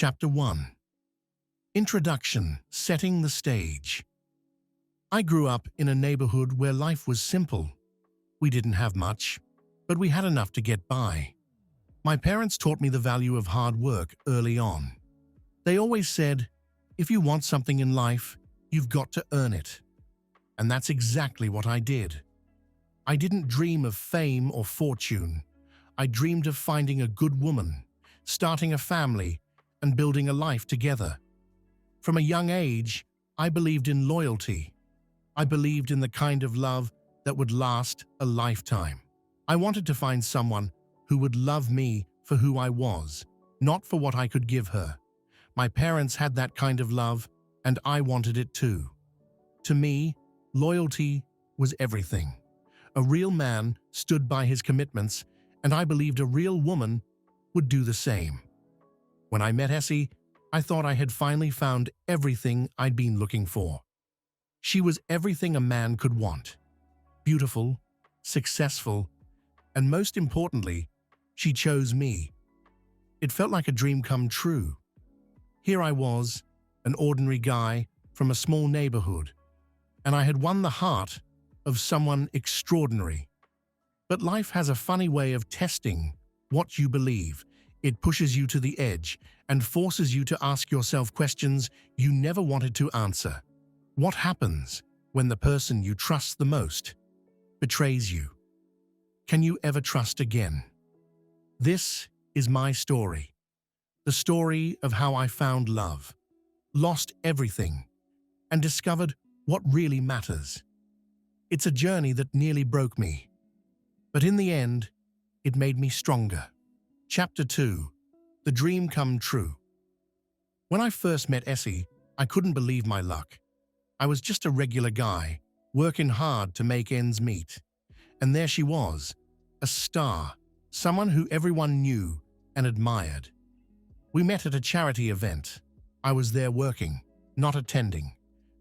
Chapter 1. Introduction, Setting the Stage. I grew up in a neighborhood where life was simple. We didn't have much, but we had enough to get by. My parents taught me the value of hard work early on. They always said, if you want something in life, you've got to earn it. And that's exactly what I did. I didn't dream of fame or fortune. I dreamed of finding a good woman, starting a family, and building a life together. From a young age, I believed in loyalty. I believed in the kind of love that would last a lifetime. I wanted to find someone who would love me for who I was, not for what I could give her. My parents had that kind of love, and I wanted it too. To me, loyalty was everything. A real man stood by his commitments, and I believed a real woman would do the same. When I met Essie, I thought I had finally found everything I'd been looking for. She was everything a man could want. Beautiful, successful, and most importantly, she chose me. It felt like a dream come true. Here I was, an ordinary guy from a small neighborhood, and I had won the heart of someone extraordinary. But life has a funny way of testing what you believe. It pushes you to the edge and forces you to ask yourself questions you never wanted to answer. What happens when the person you trust the most betrays you? Can you ever trust again? This is my story. The story of how I found love, lost everything, and discovered what really matters. It's a journey that nearly broke me, but in the end, it made me stronger. Chapter 2. The Dream Come True. When I first met Essie, I couldn't believe my luck. I was just a regular guy, working hard to make ends meet. And there she was, a star, someone who everyone knew and admired. We met at a charity event. I was there working, not attending,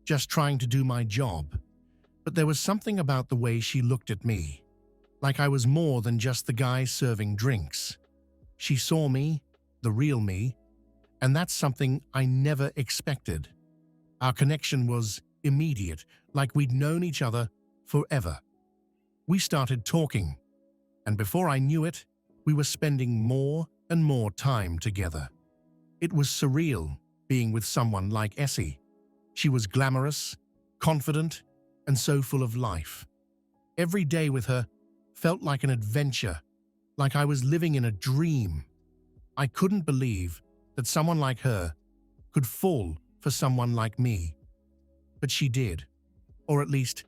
just trying to do my job. But there was something about the way she looked at me, like I was more than just the guy serving drinks. She saw me, the real me, and that's something I never expected. Our connection was immediate, like we'd known each other forever. We started talking, and before I knew it, we were spending more and more time together. It was surreal being with someone like Essie. She was glamorous, confident, and so full of life. Every day with her felt like an adventure, like I was living in a dream. I couldn't believe that someone like her could fall for someone like me. But she did, or at least,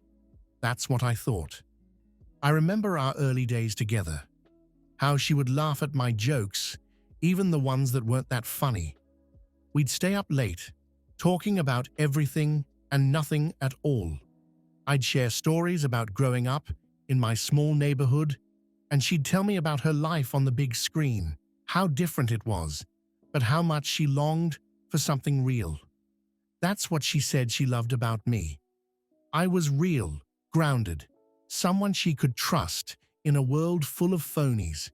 that's what I thought. I remember our early days together, how she would laugh at my jokes, even the ones that weren't that funny. We'd stay up late, talking about everything and nothing at all. I'd share stories about growing up in my small neighborhood, and she'd tell me about her life on the big screen, how different it was, but how much she longed for something real. That's what she said she loved about me. I was real, grounded, someone she could trust in a world full of phonies.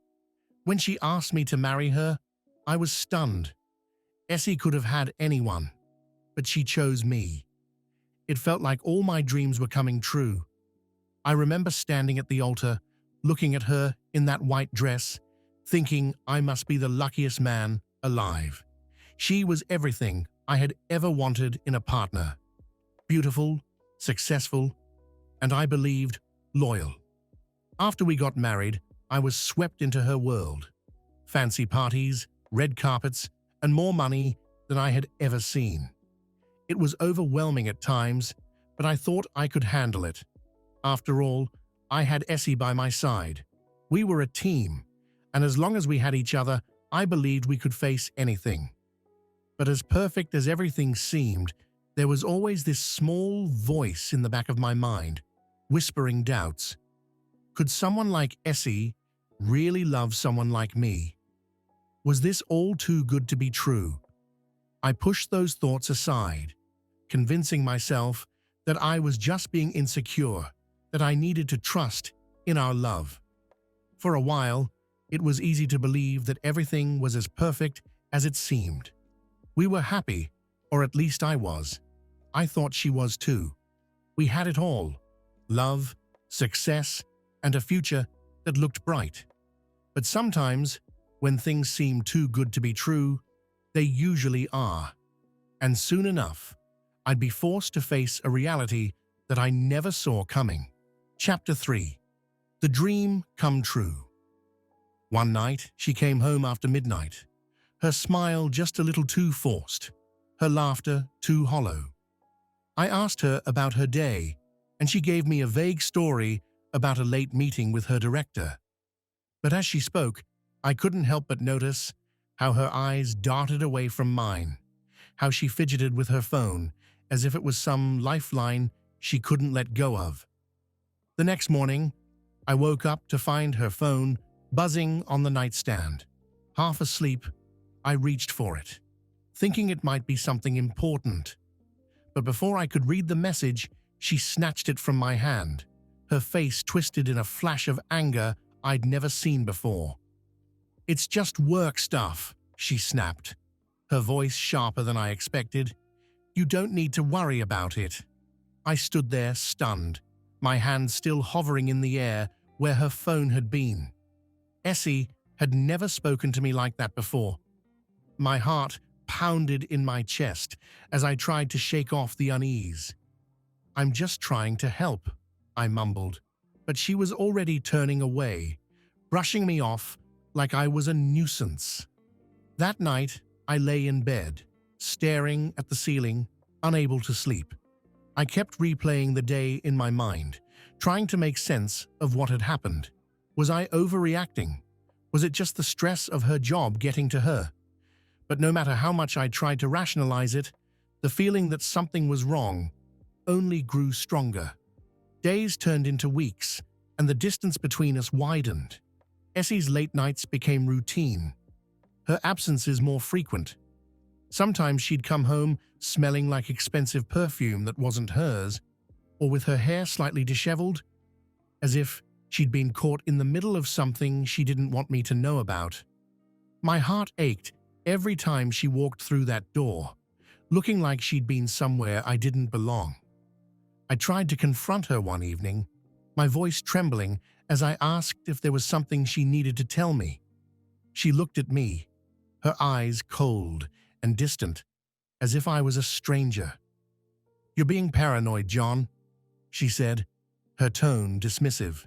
When she asked me to marry her, I was stunned. Essie could have had anyone, but she chose me. It felt like all my dreams were coming true. I remember standing at the altar, looking at her in that white dress, thinking I must be the luckiest man alive. She was everything I had ever wanted in a partner. Beautiful, successful, and I believed loyal. After we got married, I was swept into her world. Fancy parties, red carpets, and more money than I had ever seen. It was overwhelming at times, but I thought I could handle it. After all, I had Essie by my side. We were a team, and as long as we had each other, I believed we could face anything. But as perfect as everything seemed, there was always this small voice in the back of my mind, whispering doubts. Could someone like Essie really love someone like me? Was this all too good to be true? I pushed those thoughts aside, convincing myself that I was just being insecure, that I needed to trust in our love. For a while, it was easy to believe that everything was as perfect as it seemed. We were happy, or at least I was. I thought she was too. We had it all: love, success, and a future that looked bright. But sometimes, when things seem too good to be true, they usually are. And soon enough, I'd be forced to face a reality that I never saw coming. Chapter 3. The Dream Come True. One night, she came home after midnight, her smile just a little too forced, her laughter too hollow. I asked her about her day, and she gave me a vague story about a late meeting with her director. But as she spoke, I couldn't help but notice how her eyes darted away from mine, how she fidgeted with her phone as if it was some lifeline she couldn't let go of. The next morning, I woke up to find her phone buzzing on the nightstand. Half asleep, I reached for it, thinking it might be something important. But before I could read the message, she snatched it from my hand, her face twisted in a flash of anger I'd never seen before. "It's just work stuff," she snapped, her voice sharper than I expected. "You don't need to worry about it." I stood there stunned, my hand still hovering in the air where her phone had been. Essie had never spoken to me like that before. My heart pounded in my chest as I tried to shake off the unease. "I'm just trying to help," I mumbled, but she was already turning away, brushing me off like I was a nuisance. That night, I lay in bed, staring at the ceiling, unable to sleep. I kept replaying the day in my mind, trying to make sense of what had happened. Was I overreacting? Was it just the stress of her job getting to her? But no matter how much I tried to rationalize it, the feeling that something was wrong only grew stronger. Days turned into weeks, and the distance between us widened. Essie's late nights became routine, her absences more frequent. Sometimes she'd come home smelling like expensive perfume that wasn't hers, or with her hair slightly disheveled, as if she'd been caught in the middle of something she didn't want me to know about. My heart ached every time she walked through that door, looking like she'd been somewhere I didn't belong. I tried to confront her one evening, my voice trembling as I asked if there was something she needed to tell me. She looked at me, her eyes cold and distant, as if I was a stranger. "You're being paranoid, John," she said, her tone dismissive.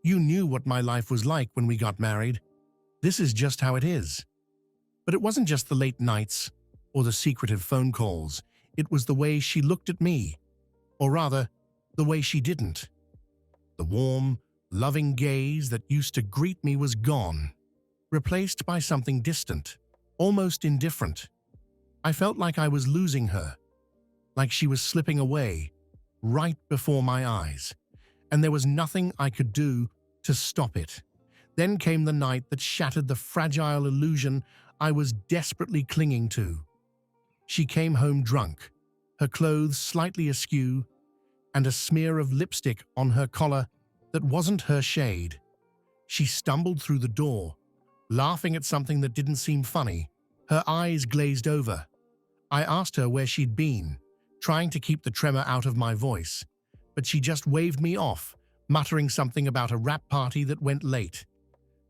"You knew what my life was like when we got married. This is just how it is." But it wasn't just the late nights or the secretive phone calls. It was the way she looked at me, or rather, the way she didn't. The warm, loving gaze that used to greet me was gone, replaced by something distant, almost indifferent. I felt like I was losing her, like she was slipping away, right before my eyes, and there was nothing I could do to stop it. Then came the night that shattered the fragile illusion I was desperately clinging to. She came home drunk, her clothes slightly askew, and a smear of lipstick on her collar that wasn't her shade. She stumbled through the door, laughing at something that didn't seem funny, her eyes glazed over. I asked her where she'd been, trying to keep the tremor out of my voice, but she just waved me off, muttering something about a rap party that went late.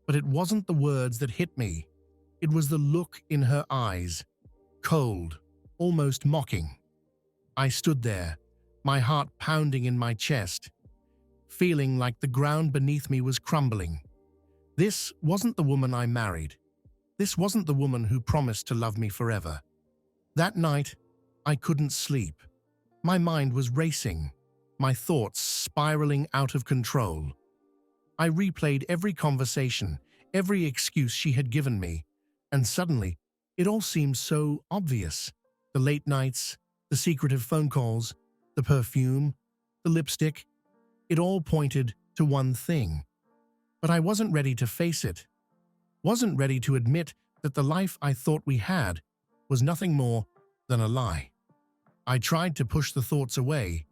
But it wasn't the words that hit me. It was the look in her eyes, cold, almost mocking. I stood there, my heart pounding in my chest, feeling like the ground beneath me was crumbling. This wasn't the woman I married. This wasn't the woman who promised to love me forever. That night, I couldn't sleep. My mind was racing, my thoughts spiraling out of control. I replayed every conversation, every excuse she had given me, and suddenly, it all seemed so obvious. The late nights, the secretive phone calls, the perfume, the lipstick, it all pointed to one thing. But I wasn't ready to face it. Wasn't ready to admit that the life I thought we had was nothing more than a lie. I tried to push the thoughts away,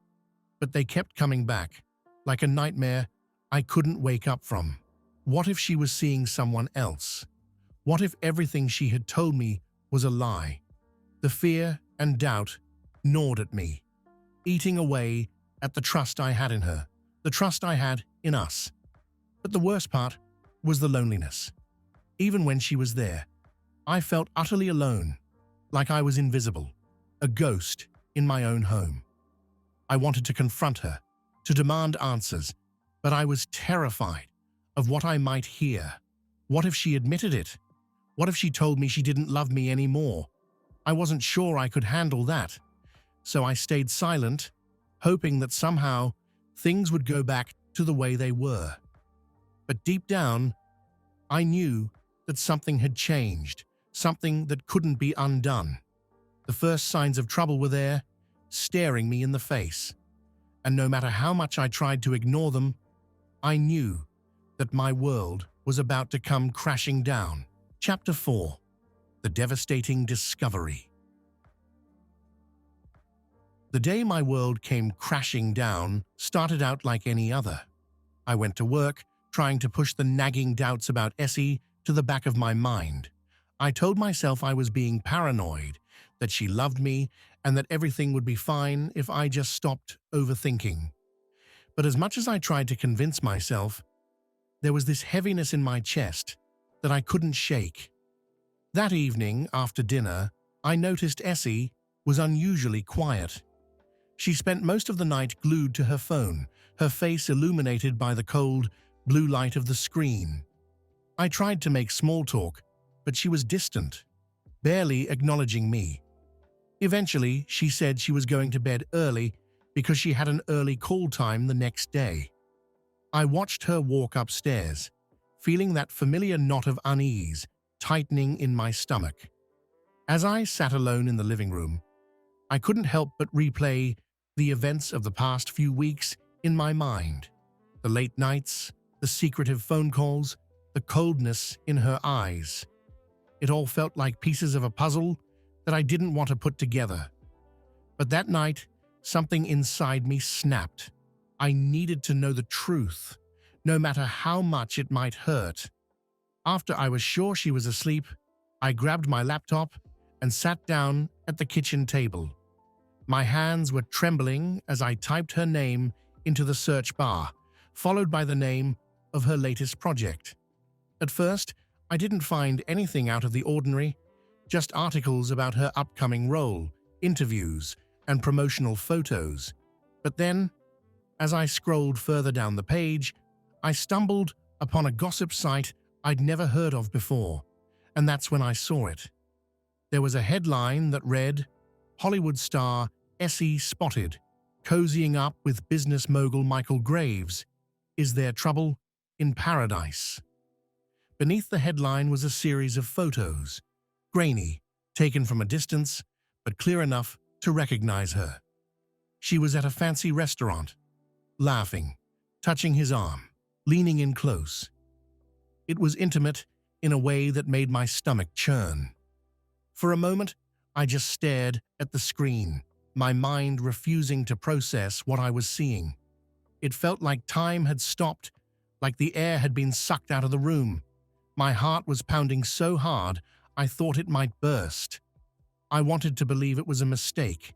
but they kept coming back, like a nightmare I couldn't wake up from. What if she was seeing someone else? What if everything she had told me was a lie? The fear and doubt gnawed at me, eating away at the trust I had in her, the trust I had in us. But the worst part was the loneliness. Even when she was there, I felt utterly alone, like I was invisible, a ghost in my own home. I wanted to confront her, to demand answers, but I was terrified of what I might hear. What if she admitted it? What if she told me she didn't love me anymore? I wasn't sure I could handle that, so I stayed silent, hoping that somehow things would go back to the way they were. But deep down, I knew that something had changed, something that couldn't be undone. The first signs of trouble were there, staring me in the face. And no matter how much I tried to ignore them, I knew that my world was about to come crashing down. Chapter 4: The Devastating Discovery. The day my world came crashing down started out like any other. I went to work, trying to push the nagging doubts about Essie to the back of my mind. I told myself I was being paranoid, that she loved me, and that everything would be fine if I just stopped overthinking. But as much as I tried to convince myself, there was this heaviness in my chest that I couldn't shake. That evening, after dinner, I noticed Essie was unusually quiet. She spent most of the night glued to her phone, her face illuminated by the cold, blue light of the screen. I tried to make small talk, but she was distant, barely acknowledging me. Eventually, she said she was going to bed early because she had an early call time the next day. I watched her walk upstairs, feeling that familiar knot of unease tightening in my stomach. As I sat alone in the living room, I couldn't help but replay the events of the past few weeks in my mind. The late nights, the secretive phone calls, the coldness in her eyes. It all felt like pieces of a puzzle that I didn't want to put together. But that night, something inside me snapped. I needed to know the truth, no matter how much it might hurt. After I was sure she was asleep, I grabbed my laptop and sat down at the kitchen table. My hands were trembling as I typed her name into the search bar, followed by the name of her latest project. At first, I didn't find anything out of the ordinary, just articles about her upcoming role, interviews, and promotional photos. But then, as I scrolled further down the page, I stumbled upon a gossip site I'd never heard of before, and that's when I saw it. There was a headline that read, "Hollywood star Essie spotted, cozying up with business mogul Michael Graves. Is there trouble in paradise?" Beneath the headline was a series of photos, grainy, taken from a distance, but clear enough to recognize her. She was at a fancy restaurant, laughing, touching his arm, leaning in close. It was intimate in a way that made my stomach churn. For a moment, I just stared at the screen, my mind refusing to process what I was seeing. It felt like time had stopped, like the air had been sucked out of the room. My heart was pounding so hard, I thought it might burst. I wanted to believe it was a mistake,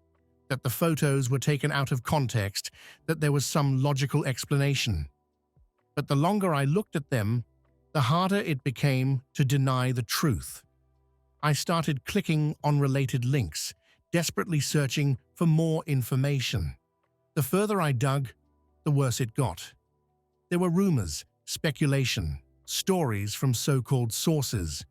that the photos were taken out of context, that there was some logical explanation. But the longer I looked at them, the harder it became to deny the truth. I started clicking on related links, desperately searching for more information. The further I dug, the worse it got. There were rumors, speculation, stories from so-called sources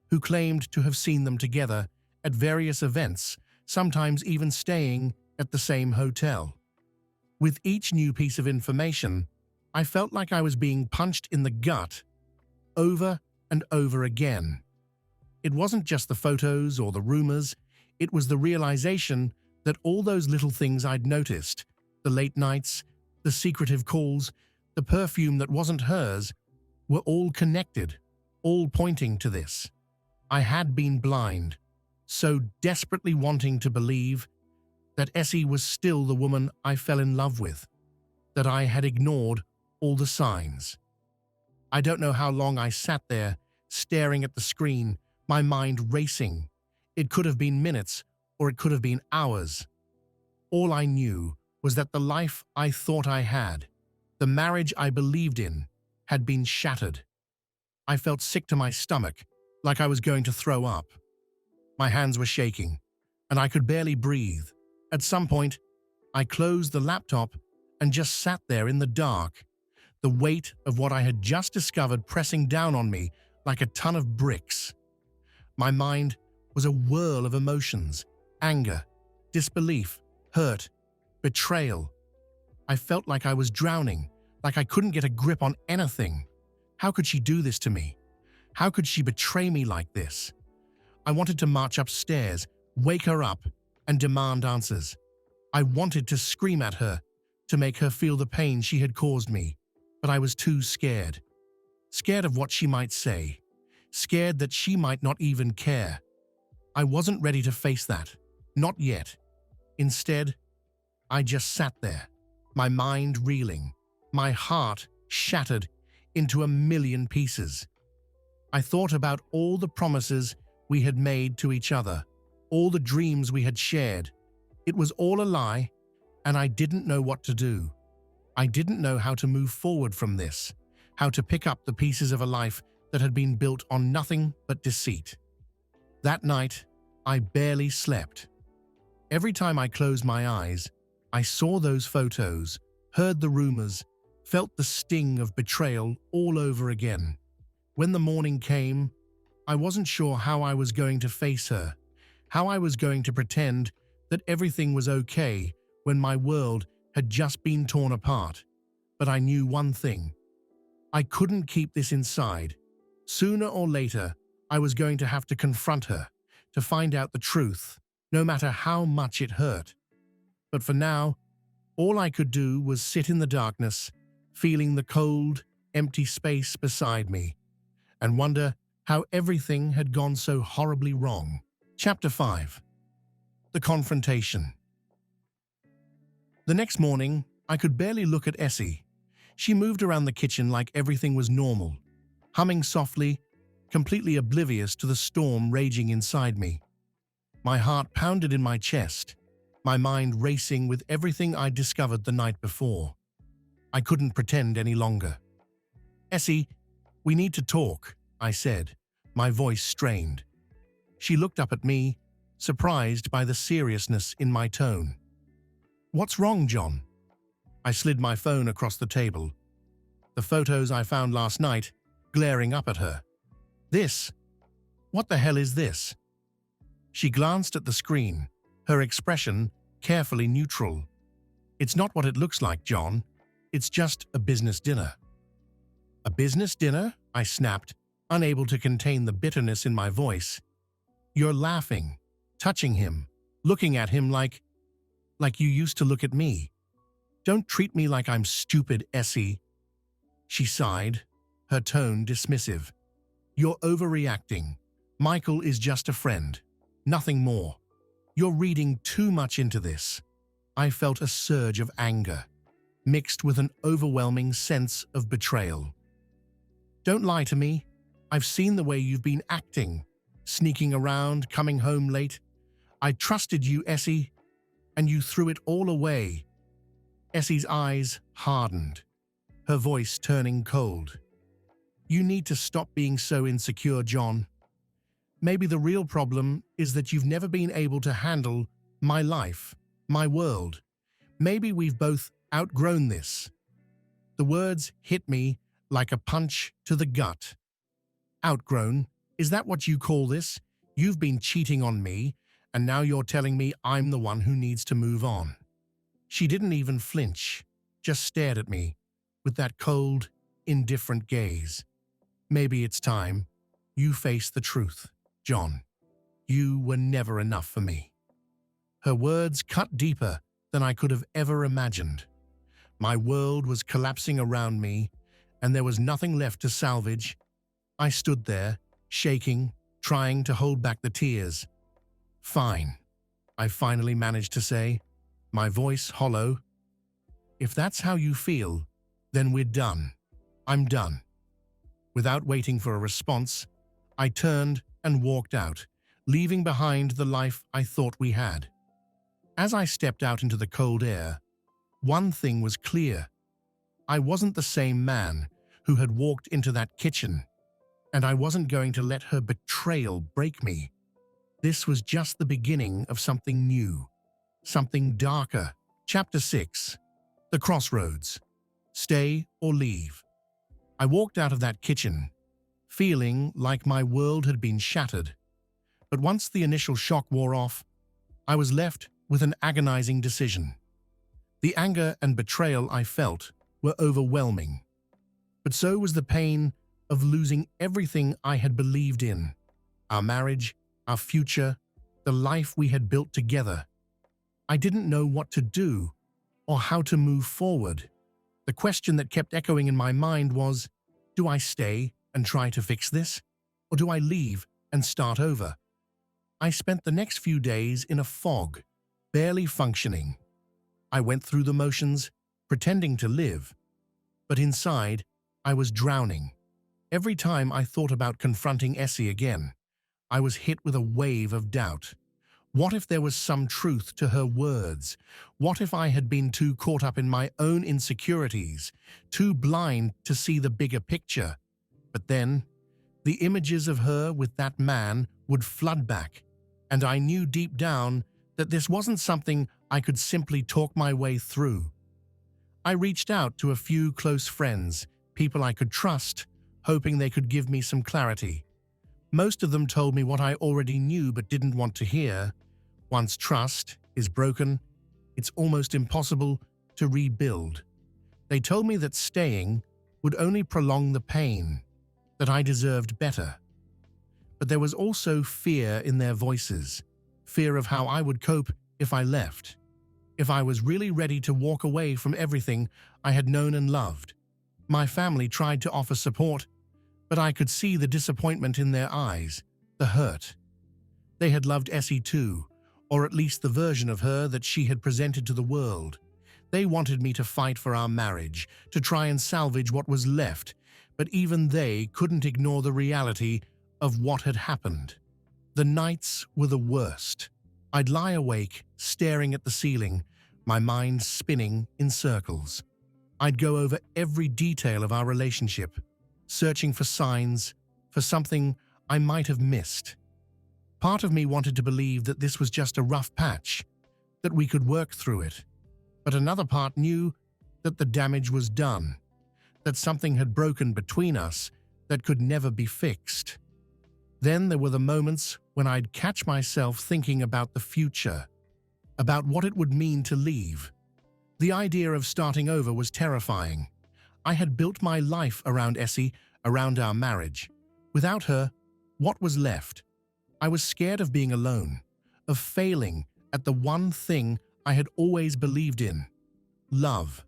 who claimed to have seen them together at various events, sometimes even staying at the same hotel. With each new piece of information, I felt like I was being punched in the gut over and over again. It wasn't just the photos or the rumors, it was the realization that all those little things I'd noticed, the late nights, the secretive calls, the perfume that wasn't hers, were all connected, all pointing to this. I had been blind, so desperately wanting to believe that Essie was still the woman I fell in love with, that I had ignored all the signs. I don't know how long I sat there, staring at the screen, my mind racing. It could have been minutes or it could have been hours. All I knew was that the life I thought I had, the marriage I believed in, had been shattered. I felt sick to my stomach, like I was going to throw up. My hands were shaking, and I could barely breathe. At some point, I closed the laptop and just sat there in the dark, the weight of what I had just discovered pressing down on me like a ton of bricks. My mind was a whirl of emotions: anger, disbelief, hurt, betrayal. I felt like I was drowning, like I couldn't get a grip on anything. How could she do this to me? How could she betray me like this? I wanted to march upstairs, wake her up, and demand answers. I wanted to scream at her, to make her feel the pain she had caused me, but I was too scared. Scared of what she might say. Scared that she might not even care. I wasn't ready to face that. Not yet. Instead, I just sat there, my mind reeling, my heart shattered into a million pieces. I thought about all the promises we had made to each other, all the dreams we had shared. It was all a lie, and I didn't know what to do. I didn't know how to move forward from this, how to pick up the pieces of a life that had been built on nothing but deceit. That night, I barely slept. Every time I closed my eyes, I saw those photos, heard the rumors, felt the sting of betrayal all over again. When the morning came, I wasn't sure how I was going to face her, how I was going to pretend that everything was okay when my world had just been torn apart. But I knew one thing. I couldn't keep this inside. Sooner or later, I was going to have to confront her, to find out the truth, no matter how much it hurt. But for now, all I could do was sit in the darkness, feeling the cold, empty space beside me, and wonder how everything had gone so horribly wrong. Chapter 5. The Confrontation. The next morning, I could barely look at Essie. She moved around the kitchen like everything was normal, humming softly, completely oblivious to the storm raging inside me. My heart pounded in my chest, my mind racing with everything I'd discovered the night before. I couldn't pretend any longer. "Essie, we need to talk," I said, my voice strained. She looked up at me, surprised by the seriousness in my tone. "What's wrong, John?" I slid my phone across the table, the photos I found last night glaring up at her. "This? What the hell is this?" She glanced at the screen, her expression carefully neutral. "It's not what it looks like, John. It's just a business dinner." "A business dinner?" I snapped, unable to contain the bitterness in my voice. "You're laughing, touching him, looking at him like you used to look at me. Don't treat me like I'm stupid, Essie." She sighed, her tone dismissive. "You're overreacting. Michael is just a friend, nothing more. You're reading too much into this." I felt a surge of anger, mixed with an overwhelming sense of betrayal. "Don't lie to me. I've seen the way you've been acting, sneaking around, coming home late. I trusted you, Essie, and you threw it all away." Essie's eyes hardened, her voice turning cold. "You need to stop being so insecure, John. Maybe the real problem is that you've never been able to handle my life, my world. Maybe we've both outgrown this." The words hit me like a punch to the gut. "Outgrown? Is that what you call this? You've been cheating on me, and now you're telling me I'm the one who needs to move on." She didn't even flinch, just stared at me with that cold, indifferent gaze. "Maybe it's time you face the truth, John. You were never enough for me." Her words cut deeper than I could have ever imagined. My world was collapsing around me, and there was nothing left to salvage. I stood there, shaking, trying to hold back the tears. "Fine," I finally managed to say, my voice hollow. "If that's how you feel, then we're done. I'm done." Without waiting for a response, I turned and walked out, leaving behind the life I thought we had. As I stepped out into the cold air, one thing was clear. I wasn't the same man who had walked into that kitchen, and I wasn't going to let her betrayal break me. This was just the beginning of something new, something darker. Chapter 6. The Crossroads. Stay or leave. I walked out of that kitchen, feeling like my world had been shattered. But once the initial shock wore off, I was left with an agonizing decision. The anger and betrayal I felt were overwhelming. But so was the pain of losing everything I had believed in: our marriage, our future, the life we had built together. I didn't know what to do or how to move forward. The question that kept echoing in my mind was, do I stay and try to fix this, or do I leave and start over? I spent the next few days in a fog, barely functioning. I went through the motions, pretending to live, but inside, I was drowning. Every time I thought about confronting Essie again, I was hit with a wave of doubt. What if there was some truth to her words? What if I had been too caught up in my own insecurities, too blind to see the bigger picture? But then, the images of her with that man would flood back, and I knew deep down that this wasn't something I could simply talk my way through. I reached out to a few close friends, people I could trust, hoping they could give me some clarity. Most of them told me what I already knew but didn't want to hear. Once trust is broken, it's almost impossible to rebuild. They told me that staying would only prolong the pain, that I deserved better. But there was also fear in their voices, fear of how I would cope if I left, if I was really ready to walk away from everything I had known and loved. My family tried to offer support, but I could see the disappointment in their eyes, the hurt. They had loved Essie too, or at least the version of her that she had presented to the world. They wanted me to fight for our marriage, to try and salvage what was left, but even they couldn't ignore the reality of what had happened. The nights were the worst. I'd lie awake, staring at the ceiling, my mind spinning in circles. I'd go over every detail of our relationship, searching for signs, for something I might have missed. Part of me wanted to believe that this was just a rough patch, that we could work through it. But another part knew that the damage was done, that something had broken between us that could never be fixed. Then there were the moments when I'd catch myself thinking about the future, about what it would mean to leave. The idea of starting over was terrifying. I had built my life around Essie, around our marriage. Without her, what was left? I was scared of being alone, of failing at the one thing I had always believed in: love.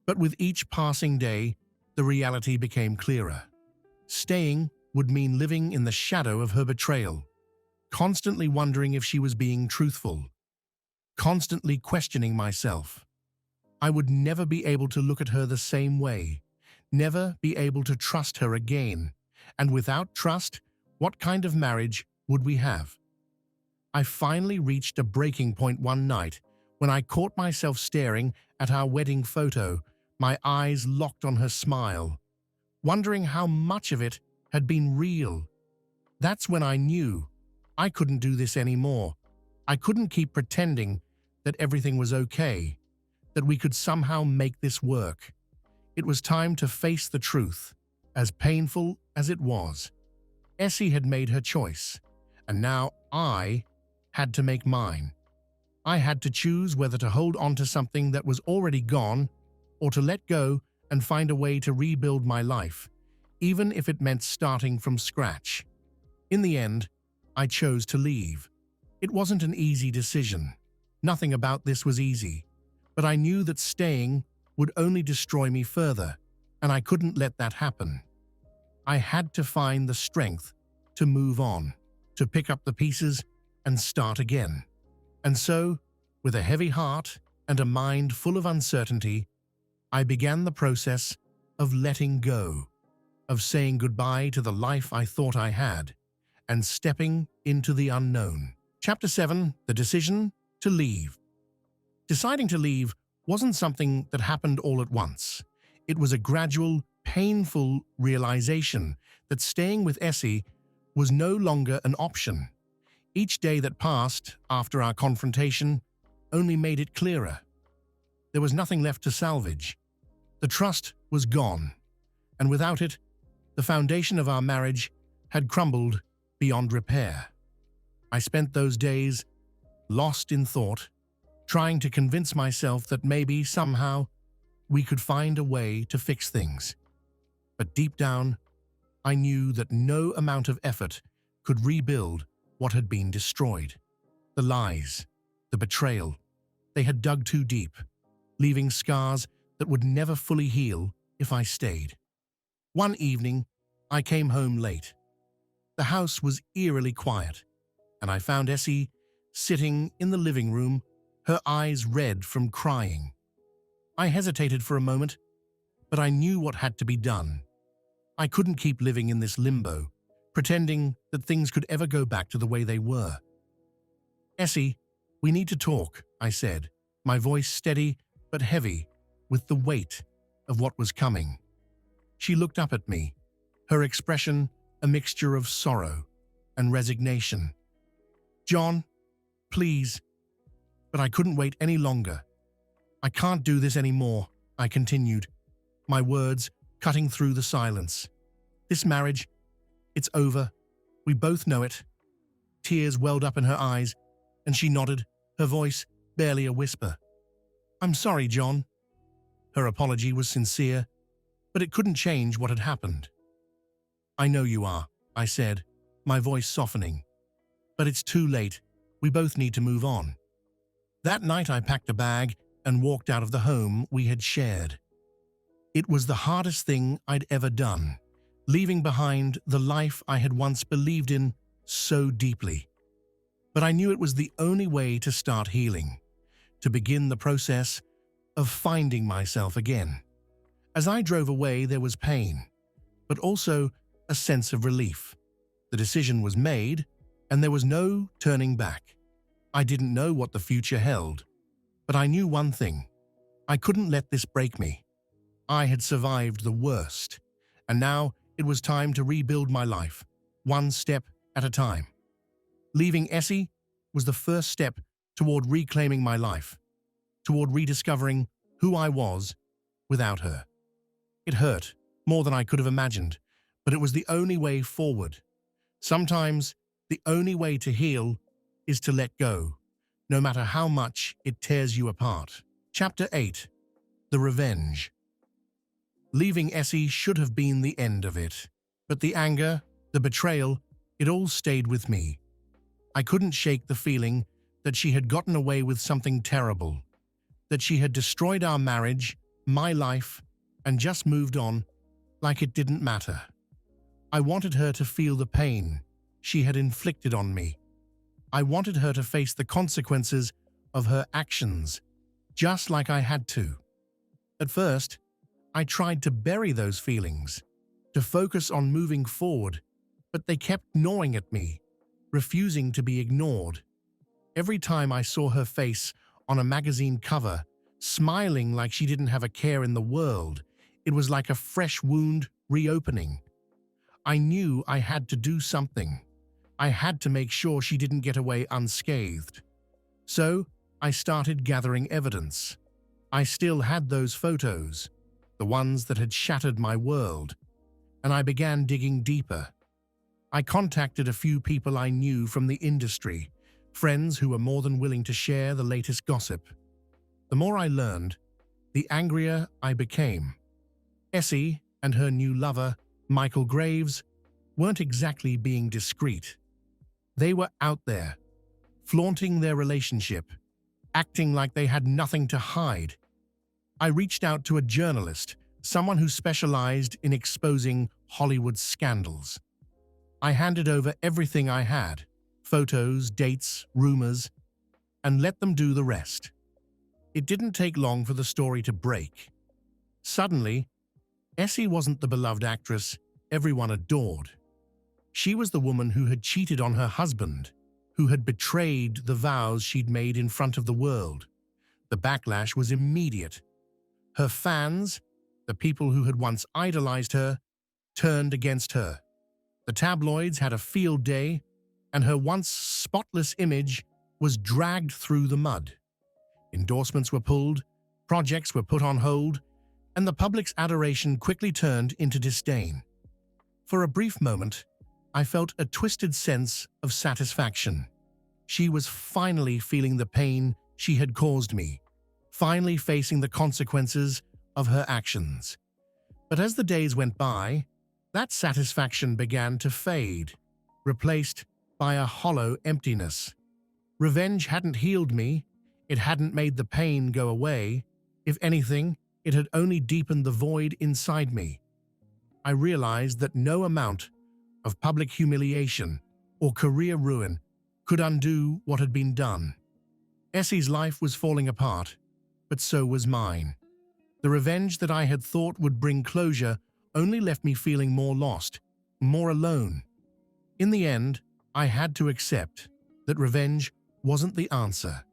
But with each passing day, the reality became clearer. Staying would mean living in the shadow of her betrayal, constantly wondering if she was being truthful, constantly questioning myself. I would never be able to look at her the same way, never be able to trust her again. And without trust, what kind of marriage would we have? I finally reached a breaking point one night when I caught myself staring at our wedding photo, my eyes locked on her smile, wondering how much of it had been real. That's when I knew I couldn't do this anymore. I couldn't keep pretending that everything was okay, that we could somehow make this work. It was time to face the truth, as painful as it was. Essie had made her choice, and now I had to make mine. I had to choose whether to hold on to something that was already gone, or to let go and find a way to rebuild my life, even if it meant starting from scratch. In the end, I chose to leave. It wasn't an easy decision. Nothing about this was easy. But I knew that staying would only destroy me further, and I couldn't let that happen. I had to find the strength to move on, to pick up the pieces and start again. And so, with a heavy heart and a mind full of uncertainty, I began the process of letting go, of saying goodbye to the life I thought I had, and stepping into the unknown. Chapter 7. The Decision to Leave. Deciding to leave wasn't something that happened all at once. It was a gradual, painful realization that staying with Essie was no longer an option. Each day that passed after our confrontation only made it clearer. There was nothing left to salvage. The trust was gone, and without it, the foundation of our marriage had crumbled beyond repair. I spent those days lost in thought, trying to convince myself that maybe somehow we could find a way to fix things. But deep down, I knew that no amount of effort could rebuild what had been destroyed. The lies, the betrayal, they had dug too deep, leaving scars that would never fully heal if I stayed. One evening, I came home late. The house was eerily quiet, and I found Essie sitting in the living room, her eyes red from crying. I hesitated for a moment, but I knew what had to be done. I couldn't keep living in this limbo, pretending that things could ever go back to the way they were. "Essie, we need to talk," I said, my voice steady but heavy with the weight of what was coming. She looked up at me, her expression a mixture of sorrow and resignation. "John, please." But I couldn't wait any longer. "I can't do this anymore," I continued, my words cutting through the silence. "This marriage, it's over. We both know it." Tears welled up in her eyes, and she nodded, her voice barely a whisper. "I'm sorry, John." Her apology was sincere, but it couldn't change what had happened. "I know you are," I said, my voice softening. "But it's too late. We both need to move on." That night I packed a bag and walked out of the home we had shared. It was the hardest thing I'd ever done, leaving behind the life I had once believed in so deeply. But I knew it was the only way to start healing, to begin the process of finding myself again. As I drove away, there was pain, but also a sense of relief. The decision was made, and there was no turning back. I didn't know what the future held, but I knew one thing. I couldn't let this break me. I had survived the worst, and now it was time to rebuild my life, one step at a time. Leaving Essie was the first step toward reclaiming my life, toward rediscovering who I was without her. It hurt more than I could have imagined, but it was the only way forward. Sometimes the only way to heal is to let go, no matter how much it tears you apart. Chapter 8. The Revenge. Leaving Essie should have been the end of it, but the anger, the betrayal, it all stayed with me. I couldn't shake the feeling that she had gotten away with something terrible, that she had destroyed our marriage, my life, and just moved on like it didn't matter. I wanted her to feel the pain she had inflicted on me. I wanted her to face the consequences of her actions, just like I had to. At first, I tried to bury those feelings, to focus on moving forward, but they kept gnawing at me, refusing to be ignored. Every time I saw her face on a magazine cover, smiling like she didn't have a care in the world, it was like a fresh wound reopening. I knew I had to do something. I had to make sure she didn't get away unscathed. So I started gathering evidence. I still had those photos, the ones that had shattered my world, and I began digging deeper. I contacted a few people I knew from the industry, friends who were more than willing to share the latest gossip. The more I learned, the angrier I became. Essie and her new lover, Michael Graves, weren't exactly being discreet. They were out there, flaunting their relationship, acting like they had nothing to hide. I reached out to a journalist, someone who specialized in exposing Hollywood scandals. I handed over everything I had, photos, dates, rumors, and let them do the rest. It didn't take long for the story to break. Suddenly, Essie wasn't the beloved actress everyone adored. She was the woman who had cheated on her husband, who had betrayed the vows she'd made in front of the world. The backlash was immediate. Her fans, the people who had once idolized her, turned against her. The tabloids had a field day, and her once spotless image was dragged through the mud. Endorsements were pulled, projects were put on hold, and the public's adoration quickly turned into disdain. For a brief moment, I felt a twisted sense of satisfaction. She was finally feeling the pain she had caused me, finally facing the consequences of her actions. But as the days went by, that satisfaction began to fade, replaced by a hollow emptiness. Revenge hadn't healed me, it hadn't made the pain go away. If anything, it had only deepened the void inside me. I realized that no amount of public humiliation or career ruin could undo what had been done. Essie's life was falling apart, but so was mine. The revenge that I had thought would bring closure only left me feeling more lost, more alone. In the end, I had to accept that revenge wasn't the answer.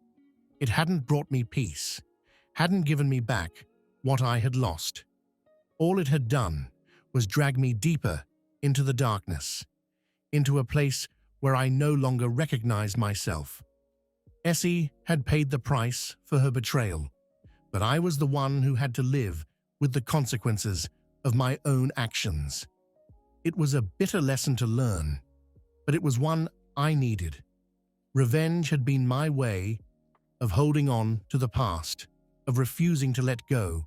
It hadn't brought me peace, hadn't given me back what I had lost. All it had done was drag me deeper into the darkness, into a place where I no longer recognized myself. Essie had paid the price for her betrayal, but I was the one who had to live with the consequences of my own actions. It was a bitter lesson to learn, but it was one I needed. Revenge had been my way of holding on to the past, of refusing to let go.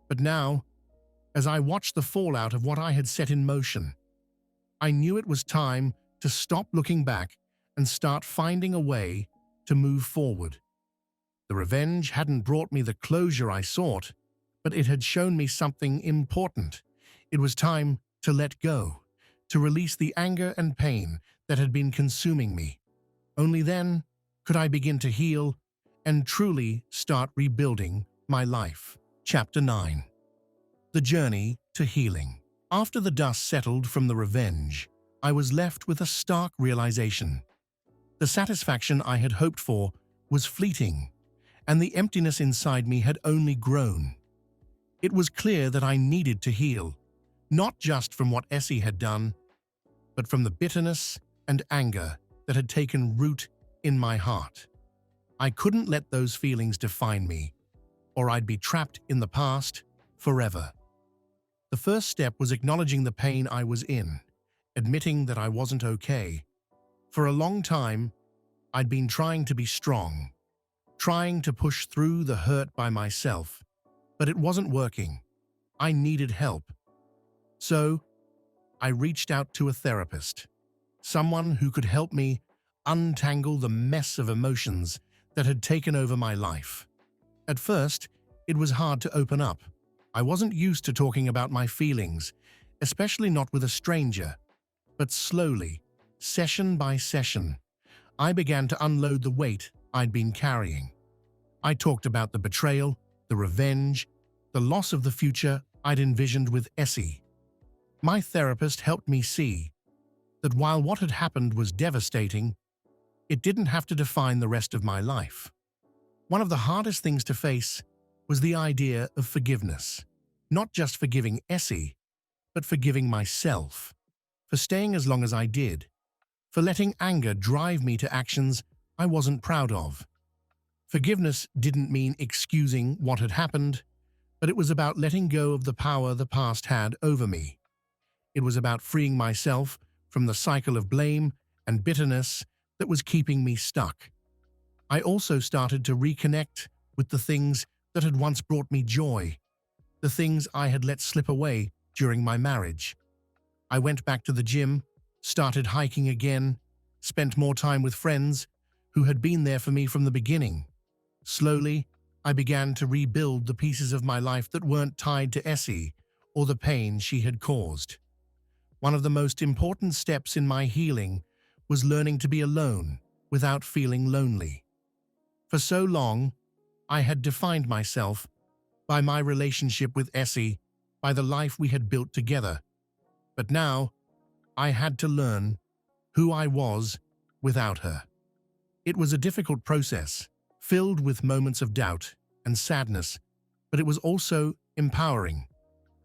But now, as I watched the fallout of what I had set in motion, I knew it was time to stop looking back and start finding a way to move forward. The revenge hadn't brought me the closure I sought, but it had shown me something important. It was time to let go, to release the anger and pain that had been consuming me. Only then could I begin to heal and truly start rebuilding my life. Chapter 9. The Journey to Healing. After the dust settled from the revenge, I was left with a stark realization. The satisfaction I had hoped for was fleeting, and the emptiness inside me had only grown. It was clear that I needed to heal, not just from what Essie had done, but from the bitterness and anger that had taken root in my heart. I couldn't let those feelings define me, or I'd be trapped in the past forever. The first step was acknowledging the pain I was in, admitting that I wasn't okay. For a long time, I'd been trying to be strong, trying to push through the hurt by myself, but it wasn't working. I needed help. So, I reached out to a therapist, someone who could help me untangle the mess of emotions that had taken over my life. At first, it was hard to open up. I wasn't used to talking about my feelings, especially not with a stranger. But slowly, session by session, I began to unload the weight I'd been carrying. I talked about the betrayal, the revenge, the loss of the future I'd envisioned with Essie. My therapist helped me see that while what had happened was devastating, it didn't have to define the rest of my life. One of the hardest things to face was the idea of forgiveness. Not just forgiving Essie, but forgiving myself, for staying as long as I did, for letting anger drive me to actions I wasn't proud of. Forgiveness didn't mean excusing what had happened, but it was about letting go of the power the past had over me. It was about freeing myself from the cycle of blame and bitterness that was keeping me stuck. I also started to reconnect with the things that had once brought me joy, the things I had let slip away during my marriage. I went back to the gym, started hiking again, spent more time with friends who had been there for me from the beginning. Slowly, I began to rebuild the pieces of my life that weren't tied to Essie or the pain she had caused. One of the most important steps in my healing was learning to be alone without feeling lonely. For so long, I had defined myself by my relationship with Essie, by the life we had built together. But now, I had to learn who I was without her. It was a difficult process, filled with moments of doubt and sadness, but it was also empowering.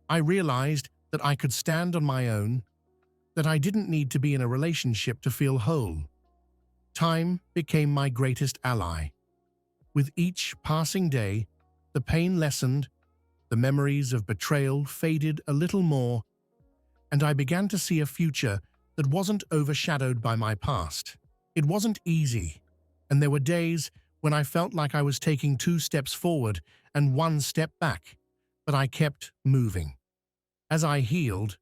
I realized that I could stand on my own, that I didn't need to be in a relationship to feel whole. Time became my greatest ally. With each passing day, the pain lessened, the memories of betrayal faded a little more, and I began to see a future that wasn't overshadowed by my past. It wasn't easy, and there were days when I felt like I was taking 2 steps forward and 1 step back, but I kept moving. As I healed,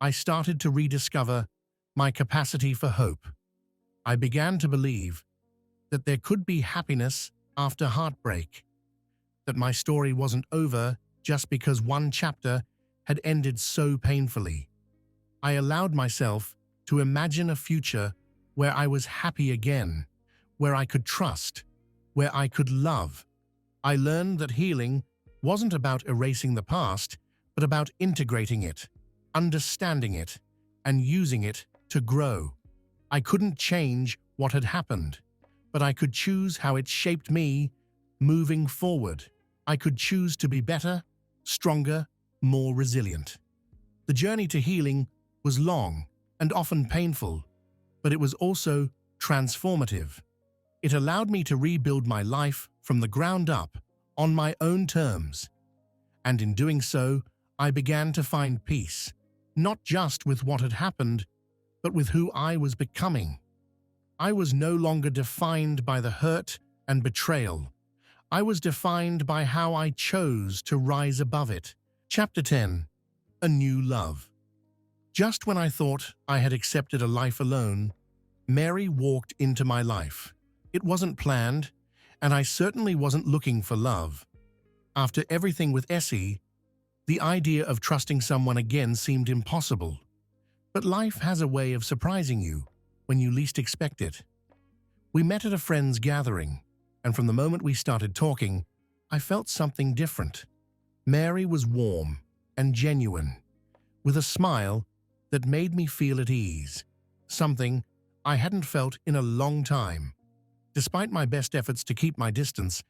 I started to rediscover my capacity for hope. I began to believe that there could be happiness after heartbreak, that my story wasn't over just because 1 chapter had ended so painfully. I allowed myself to imagine a future where I was happy again, where I could trust, where I could love. I learned that healing wasn't about erasing the past, but about integrating it, understanding it, and using it to grow. I couldn't change what had happened, but I could choose how it shaped me moving forward. I could choose to be better, stronger, more resilient. The journey to healing was long and often painful, but it was also transformative. It allowed me to rebuild my life from the ground up on my own terms. And in doing so, I began to find peace, not just with what had happened, but with who I was becoming. I was no longer defined by the hurt and betrayal. I was defined by how I chose to rise above it. Chapter 10. A New Love. Just when I thought I had accepted a life alone, Mary walked into my life. It wasn't planned, and I certainly wasn't looking for love. After everything with Essie, the idea of trusting someone again seemed impossible. But life has a way of surprising you when you least expect it. We met at a friend's gathering, and from the moment we started talking, I felt something different. Mary was warm and genuine, with a smile that made me feel at ease, something I hadn't felt in a long time. Despite my best efforts to keep my distance,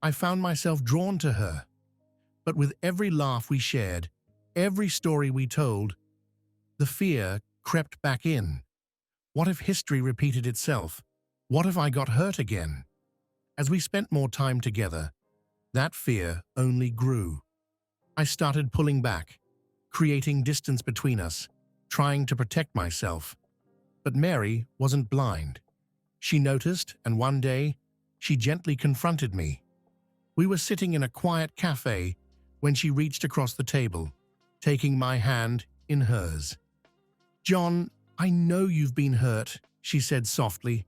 I found myself drawn to her. But with every laugh we shared, every story we told, the fear crept back in. What if history repeated itself? What if I got hurt again? As we spent more time together, that fear only grew. I started pulling back, creating distance between us, trying to protect myself. But Mary wasn't blind. She noticed, and one day, she gently confronted me. We were sitting in a quiet cafe when she reached across the table, taking my hand in hers. "John, I know you've been hurt," she said softly,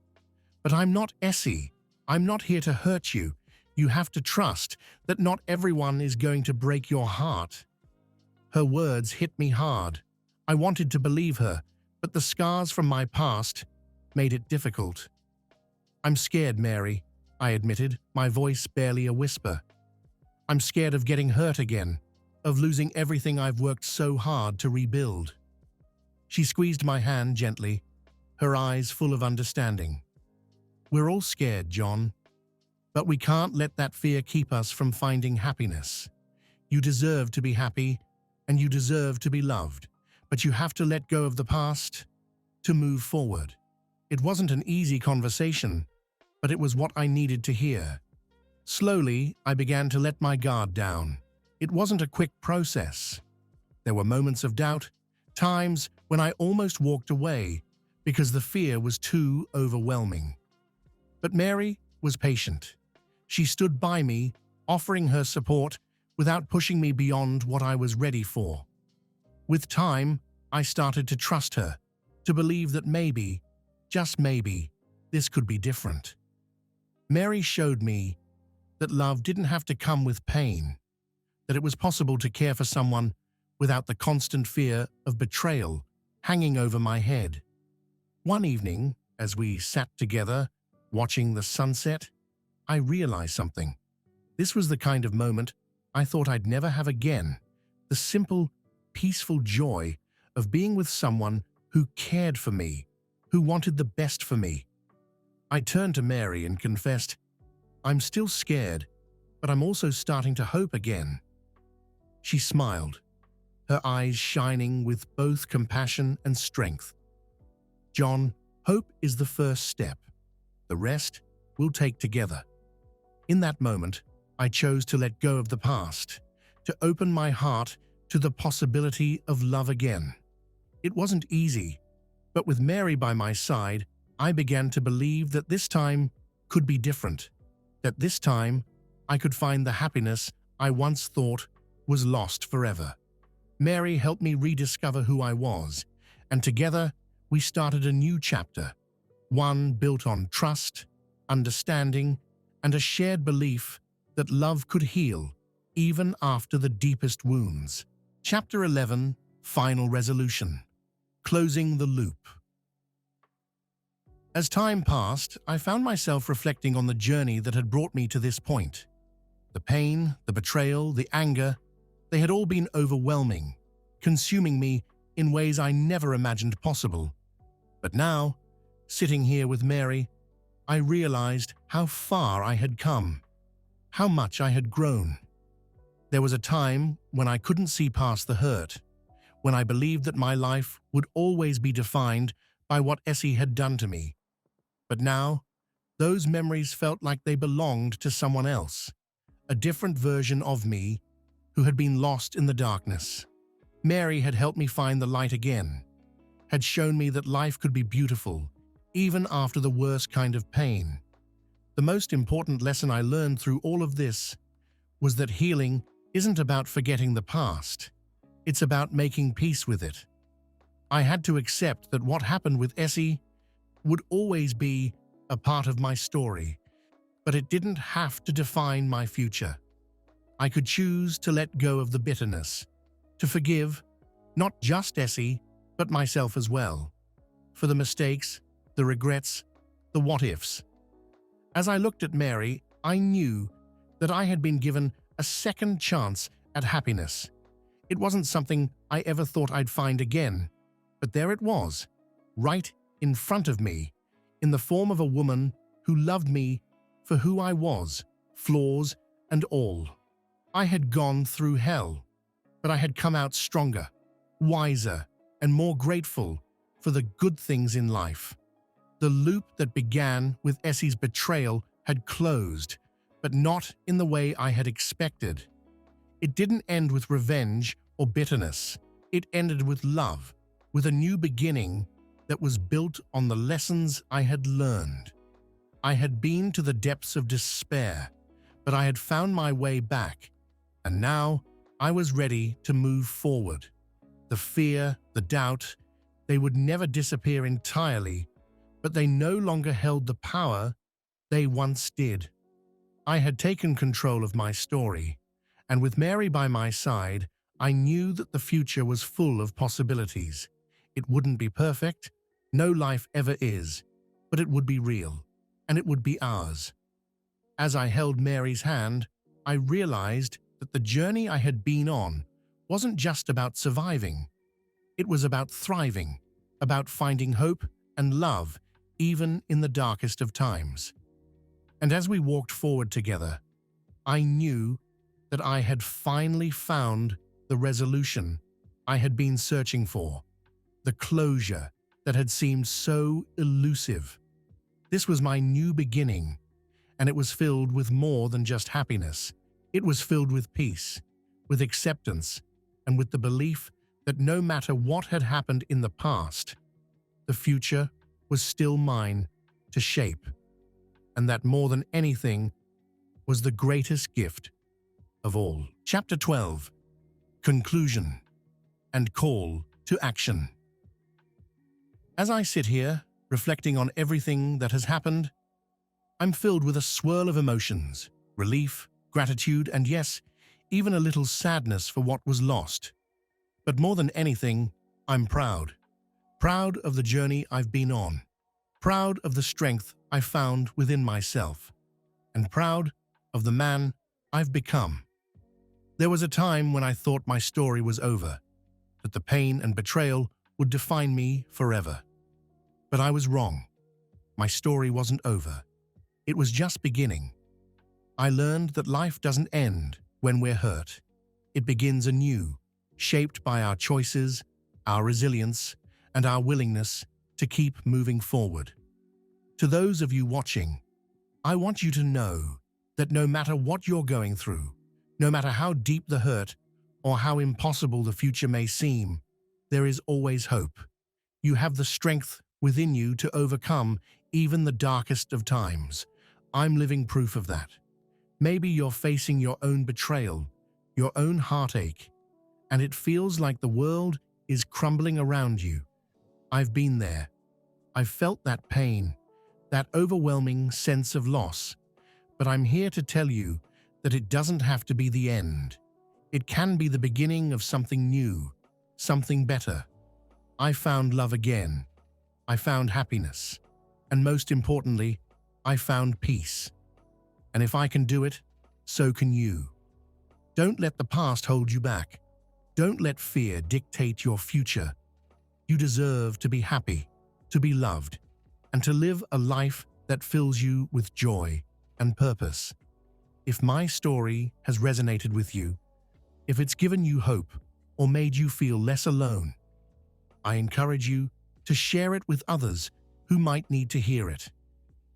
"but I'm not Essie. I'm not here to hurt you. You have to trust that not everyone is going to break your heart." Her words hit me hard. I wanted to believe her, but the scars from my past made it difficult. "I'm scared, Mary," I admitted, my voice barely a whisper. "I'm scared of getting hurt again, of losing everything I've worked so hard to rebuild." She squeezed my hand gently, her eyes full of understanding. "We're all scared, John, but we can't let that fear keep us from finding happiness. You deserve to be happy, and you deserve to be loved, but you have to let go of the past to move forward." It wasn't an easy conversation, but it was what I needed to hear. Slowly, I began to let my guard down. It wasn't a quick process. There were moments of doubt, times when I almost walked away because the fear was too overwhelming. But Mary was patient. She stood by me, offering her support without pushing me beyond what I was ready for. With time, I started to trust her, to believe that maybe, just maybe, this could be different. Mary showed me that love didn't have to come with pain, that it was possible to care for someone without the constant fear of betrayal hanging over my head. One evening, as we sat together, watching the sunset, I realized something. This was the kind of moment I thought I'd never have again, the simple, peaceful joy of being with someone who cared for me, who wanted the best for me. I turned to Mary and confessed, "I'm still scared, but I'm also starting to hope again." She smiled, her eyes shining with both compassion and strength. "John, hope is the first step. The rest we'll take together." In that moment, I chose to let go of the past, to open my heart to the possibility of love again. It wasn't easy, but with Mary by my side, I began to believe that this time could be different, that this time I could find the happiness I once thought was lost forever. Mary helped me rediscover who I was, and together we started a new chapter, one built on trust, understanding, and a shared belief that love could heal even after the deepest wounds. Chapter 11, Final Resolution. Closing the loop. As time passed, I found myself reflecting on the journey that had brought me to this point. The pain, the betrayal, the anger, they had all been overwhelming, consuming me in ways I never imagined possible. But now, sitting here with Mary, I realized how far I had come, how much I had grown. There was a time when I couldn't see past the hurt, when I believed that my life would always be defined by what Essie had done to me. But now, those memories felt like they belonged to someone else, a different version of me who had been lost in the darkness. Mary had helped me find the light again, had shown me that life could be beautiful, even after the worst kind of pain. The most important lesson I learned through all of this was that healing isn't about forgetting the past. It's about making peace with it. I had to accept that what happened with Essie would always be a part of my story, but it didn't have to define my future. I could choose to let go of the bitterness, to forgive not just Essie, but myself as well, for the mistakes, the regrets, the what-ifs. As I looked at Mary, I knew that I had been given a second chance at happiness. It wasn't something I ever thought I'd find again, but there it was, right in front of me, in the form of a woman who loved me for who I was, flaws and all. I had gone through hell, but I had come out stronger, wiser, and more grateful for the good things in life. The loop that began with Essie's betrayal had closed, but not in the way I had expected. It didn't end with revenge or bitterness. It ended with love, with a new beginning that was built on the lessons I had learned. I had been to the depths of despair, but I had found my way back, and now I was ready to move forward. The fear, the doubt, they would never disappear entirely, but they no longer held the power they once did. I had taken control of my story, and with Mary by my side, I knew that the future was full of possibilities. It wouldn't be perfect, no life ever is, but it would be real, and it would be ours. As I held Mary's hand, I realized that the journey I had been on wasn't just about surviving. It was about thriving, about finding hope and love, even in the darkest of times. And as we walked forward together, I knew that I had finally found the resolution I had been searching for, the closure that had seemed so elusive. This was my new beginning, and it was filled with more than just happiness. It was filled with peace, with acceptance, and with the belief that no matter what had happened in the past, the future was still mine to shape, and that more than anything was the greatest gift of all. Chapter 12. Conclusion and Call to Action. As I sit here, reflecting on everything that has happened, I'm filled with a swirl of emotions, relief, gratitude, and yes, even a little sadness for what was lost. But more than anything, I'm proud. Proud of the journey I've been on. Proud of the strength I found within myself. And proud of the man I've become. There was a time when I thought my story was over, that the pain and betrayal would define me forever. But I was wrong. My story wasn't over. It was just beginning. I learned that life doesn't end when we're hurt. It begins anew, shaped by our choices, our resilience, and our willingness to keep moving forward. To those of you watching, I want you to know that no matter what you're going through, no matter how deep the hurt or how impossible the future may seem, there is always hope. You have the strength within you to overcome even the darkest of times. I'm living proof of that. Maybe you're facing your own betrayal, your own heartache, and it feels like the world is crumbling around you. I've been there. I've felt that pain, that overwhelming sense of loss. But I'm here to tell you that it doesn't have to be the end. It can be the beginning of something new, something better. I found love again. I found happiness. And most importantly, I found peace. And if I can do it, so can you. Don't let the past hold you back. Don't let fear dictate your future. You deserve to be happy, to be loved, and to live a life that fills you with joy and purpose. If my story has resonated with you, if it's given you hope or made you feel less alone, I encourage you to share it with others who might need to hear it.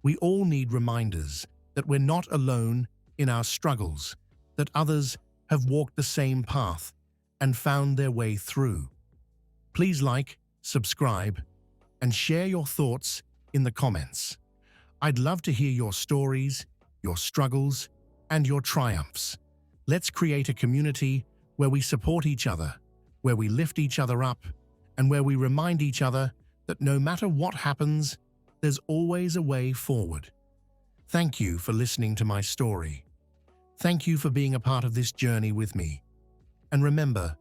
We all need reminders that we're not alone in our struggles, that others have walked the same path and found their way through. Please like, subscribe, and share your thoughts in the comments. I'd love to hear your stories, your struggles, and your triumphs. Let's create a community where we support each other, where we lift each other up, and where we remind each other that no matter what happens, there's always a way forward. Thank you for listening to my story. Thank you for being a part of this journey with me. And remember,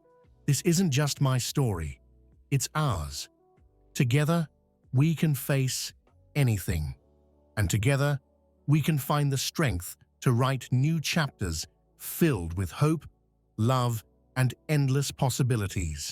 this isn't just my story, it's ours. Together, we can face anything. And together, we can find the strength to write new chapters filled with hope, love, and endless possibilities.